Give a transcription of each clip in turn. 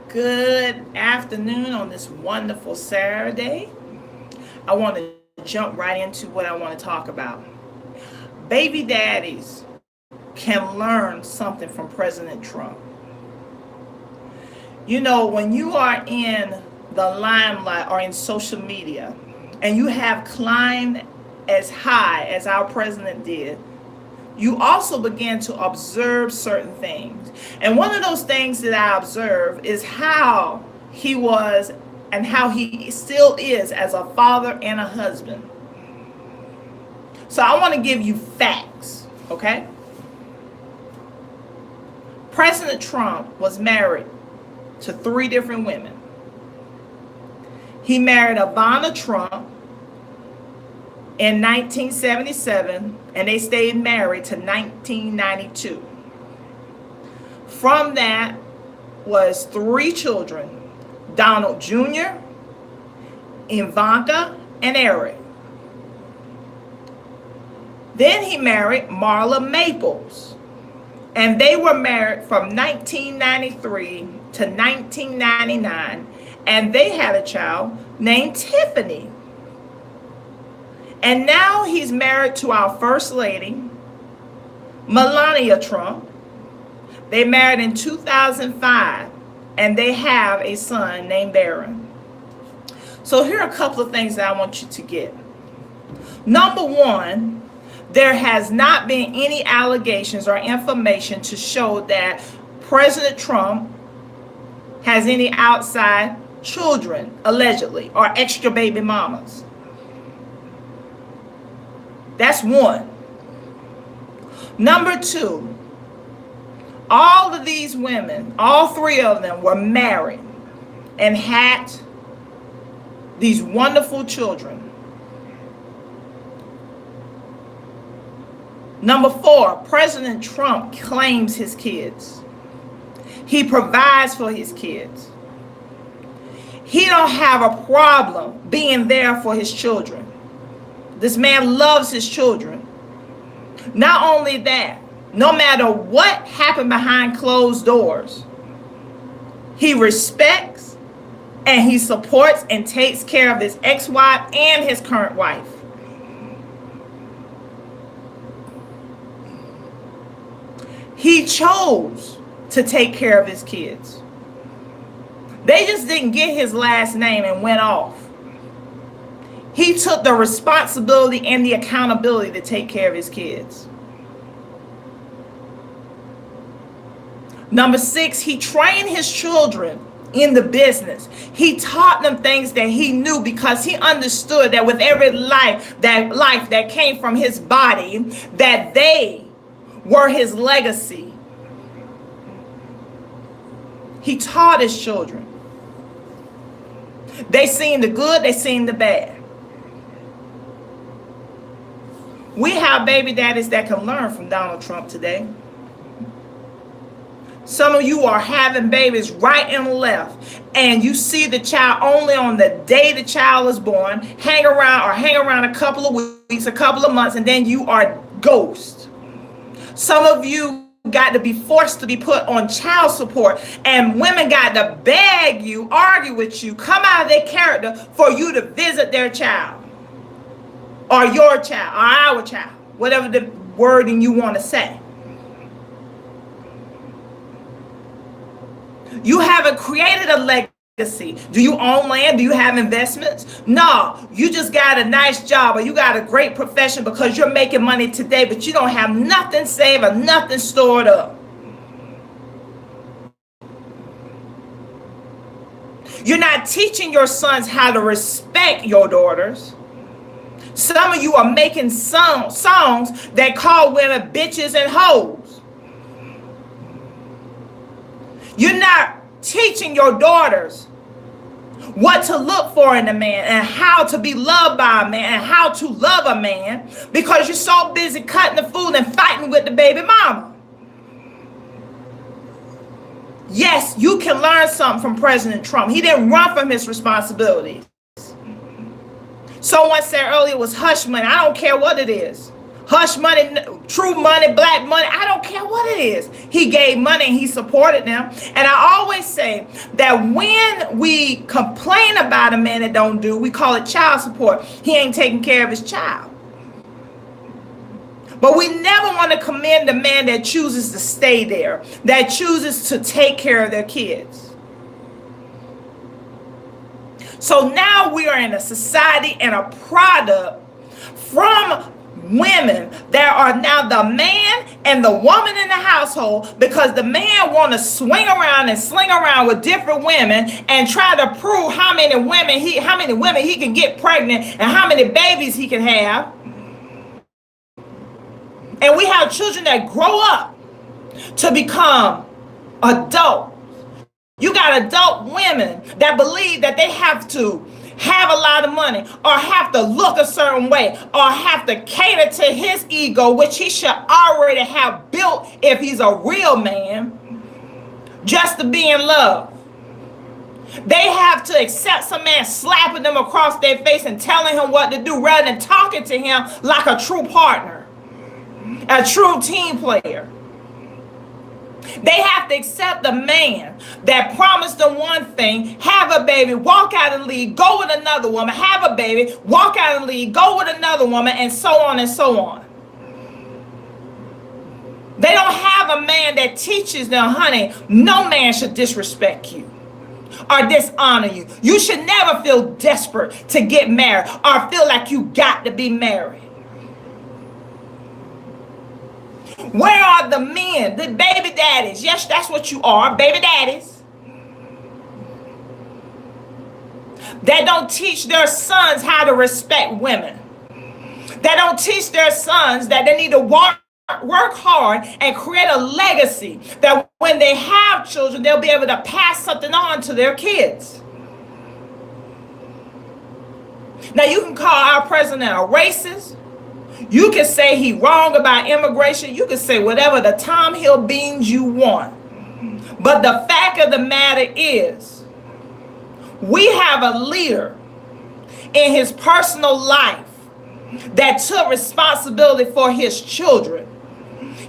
Good afternoon on this wonderful Saturday. I want to jump right into what I want to talk about. Baby daddies can learn something from President Trump. You know, when you are in the limelight or in social media and you have climbed as high as our president did, you also begin to observe certain things. And one of those things that I observe is how he was and how he still is as a father and a husband. So I want to give you facts, okay? President Trump was married to 3 different women. He married Ivana Trump in 1977, and they stayed married to 1992. From that was 3 children: Donald Jr., Ivanka, and Eric. Then he married Marla Maples, and they were married from 1993 to 1999, and they had a child named Tiffany. And now he's married to our First Lady, Melania Trump. They married in 2005, and they have a son named Barron. So here are a couple of things that I want you to get. Number one, there has not been any allegations or information to show that President Trump has any outside children, allegedly, or extra baby mamas. That's one. Number two, all of these women, all 3 of them were married and had these wonderful children. Number 4, President Trump claims his kids. He provides for his kids. He don't have a problem being there for his children. This man loves his children. Not only that, no matter what happened behind closed doors, he respects and he supports and takes care of his ex-wife and his current wife. He chose to take care of his kids. They just didn't get his last name and went off. He took the responsibility and the accountability to take care of his kids. Number 6, he trained his children in the business. He taught them things that he knew because he understood that with every life that came from his body, that they were his legacy. He taught his children. They seen the good, they seen the bad. We have baby daddies that can learn from Donald Trump today. Some of you are having babies right and left, and you see the child only on the day the child is born, hang around a couple of weeks, a couple of months, and then you are ghost. Some of you got to be forced to be put on child support, and women got to beg you, argue with you, come out of their character for you to visit their child. Or your child, or our child, whatever the wording you want to say. You haven't created a legacy. Do you own land? Do you have investments? No, you just got a nice job or you got a great profession because you're making money today, but you don't have nothing saved or nothing stored up. You're not teaching your sons how to respect your daughters. Some of you are making songs that call women bitches and hoes. You're not teaching your daughters what to look for in a man and how to be loved by a man and how to love a man because you're so busy cutting the food and fighting with the baby mama. Yes, you can learn something from President Trump. He didn't run from his responsibilities. Someone said earlier it was hush money. I don't care what it is. hush money, true money, black money. I don't care what it is. He gave money and he supported them. And I always say that when we complain about a man that don't do, we call it child support. He ain't taking care of his child. But we never want to commend the man that chooses to stay there, that chooses to take care of their kids. So now we are in a society and a product from women that are now the man and the woman in the household, because the man want to swing around and sling around with different women and try to prove how many women he can get pregnant and how many babies he can have. And we have children that grow up to become adult. You got adult women that believe that they have to have a lot of money or have to look a certain way or have to cater to his ego, which he should already have built if he's a real man, just to be in love. They have to accept some man slapping them across their face and telling him what to do rather than talking to him like a true partner, a true team player. They have to accept the man that promised them one thing, have a baby, walk out and leave, go with another woman, have a baby, walk out and leave, go with another woman, and so on and so on. They don't have a man that teaches them, honey, no man should disrespect you or dishonor you. You should never feel desperate to get married or feel like you got to be married. Where are the men, the baby daddies? Yes, that's what you are, baby daddies. That don't teach their sons how to respect women. That don't teach their sons that they need to work hard and create a legacy, that when they have children, they'll be able to pass something on to their kids. Now, you can call our president a racist. You can say he wrong about immigration. You can say whatever the Tom Hill beans you want. But the fact of the matter is, we have a leader in his personal life that took responsibility for his children.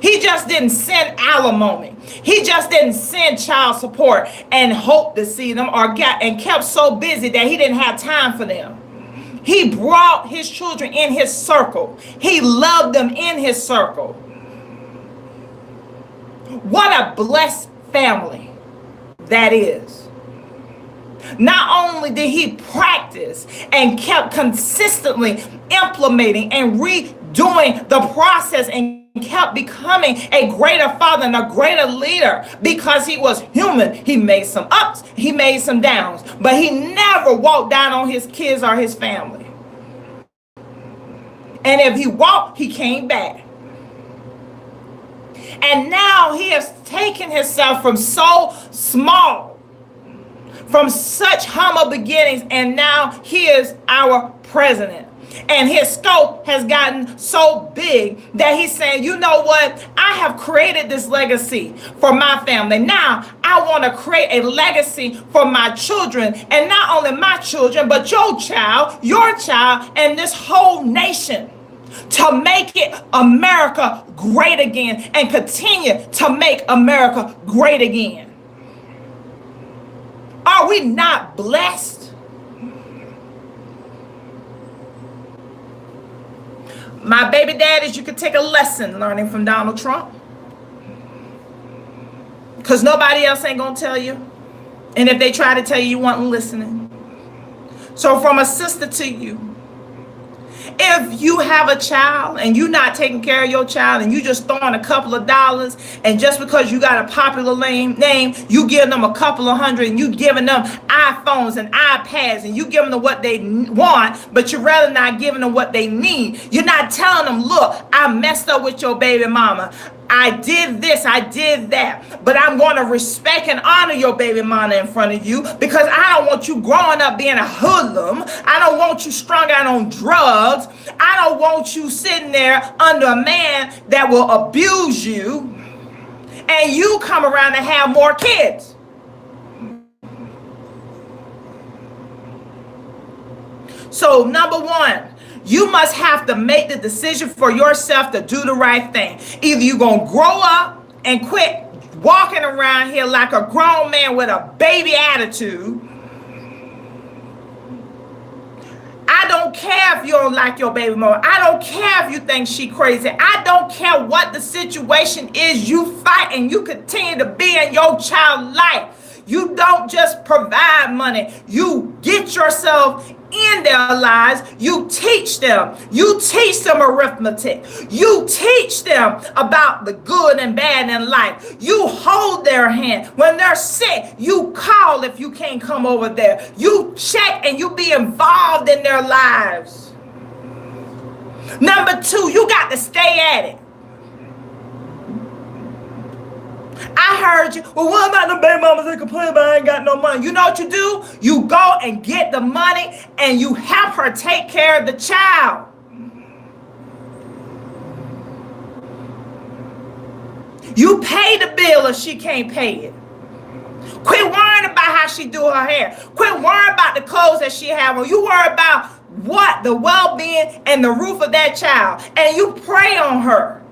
He just didn't send alimony. He just didn't send child support and hope to see them and kept so busy that he didn't have time for them. He brought his children in his circle. He loved them in his circle. What a blessed family that is. Not only did he practice and kept consistently implementing and redoing the process and kept becoming a greater father and a greater leader, because he was human. He made some ups, he made some downs, but he never walked down on his kids or his family. And if he walked, he came back. And now he has taken himself from so small, from such humble beginnings, and now he is our president. And his scope has gotten so big that he's saying, you know what? I have created this legacy for my family. Now I want to create a legacy for my children. And not only my children, but your child, and this whole nation, to make it America great again and continue to make America great again. Are we not blessed? My baby daddies, you could take a lesson learning from Donald Trump, because nobody else ain't gonna tell you. And if they try to tell you, you weren't listening. So from a sister to you, if you have a child and you're not taking care of your child and you just throwing a couple of dollars, and just because you got a popular name, you give them a couple of hundred, and you giving them iPhones and iPads, and you giving them what they want, but you're rather not giving them what they need. You're not telling them, look, I messed up with your baby mama. I did this, I did that, but I'm going to respect and honor your baby mama in front of you, because I don't want you growing up being a hoodlum. I don't want you strung out on drugs. I don't want you sitting there under a man that will abuse you, and you come around and have more kids. So number one, You must have to make the decision for yourself to do the right thing. Either you're going to grow up and quit walking around here like a grown man with a baby attitude. I don't care if you don't like your baby mama. I don't care if you think she crazy. I don't care what the situation is. You fight and you continue to be in your child's life. You don't just provide money. You get yourself in their lives. You teach them. You teach them arithmetic. You teach them about the good and bad in life. You hold their hand. When they're sick, you call if you can't come over there. You check and you be involved in their lives. Number 2, you got to stay at it. I heard you. Well, what about the baby mamas that complain about I ain't got no money? You know what you do? You go and get the money and you help her take care of the child. You pay the bill if she can't pay it. Quit worrying about how she do her hair. Quit worrying about the clothes that she have on. You worry about what? The well-being and the roof of that child. And you pray on her.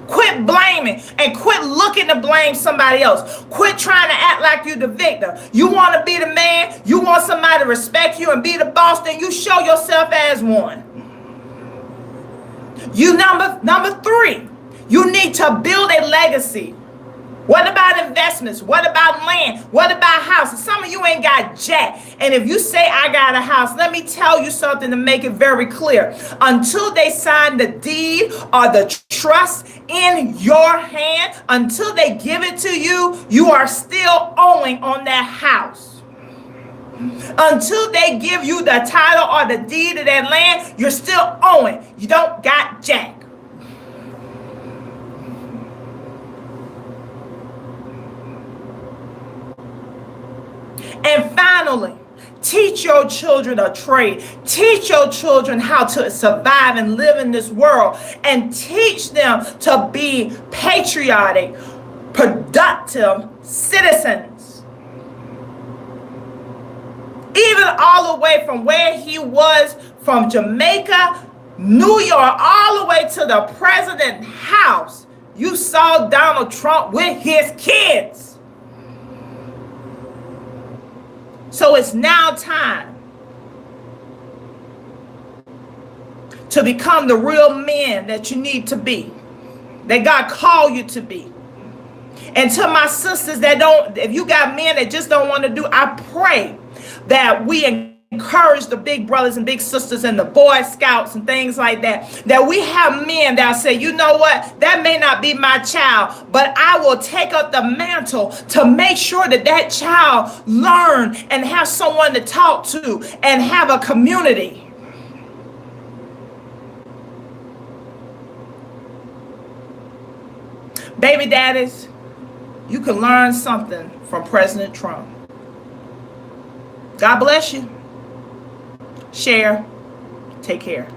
Quit blaming and quit looking to blame somebody else. Quit trying to act like you're the victim. You want to be the man, you want somebody to respect you and be the boss, then you show yourself as one. You number 3, you need to build a legacy. What about investments? What about land? What about houses? Some of you ain't got jack. And if you say I got a house, let me tell you something to make it very clear. Until they sign the deed or the trust in your hand, until they give it to you, you are still owing on that house. Until they give you the title or the deed of that land, you're still owing. You don't got jack. And finally, teach your children a trade. Teach your children how to survive and live in this world. And teach them to be patriotic, productive citizens. Even all the way from where he was, from Jamaica, New York, all the way to the president's house, you saw Donald Trump with his kids. So it's now time to become the real men that you need to be, that God called you to be. And to my sisters that don't, if you got men that just don't want to do, I pray that we encourage the big brothers and big sisters and the Boy Scouts and things like that, that we have men that say, you know what, that may not be my child, but I will take up the mantle to make sure that that child learn and have someone to talk to and have a community. Baby daddies, you can learn something from President Trump. God bless you. Share. Take care.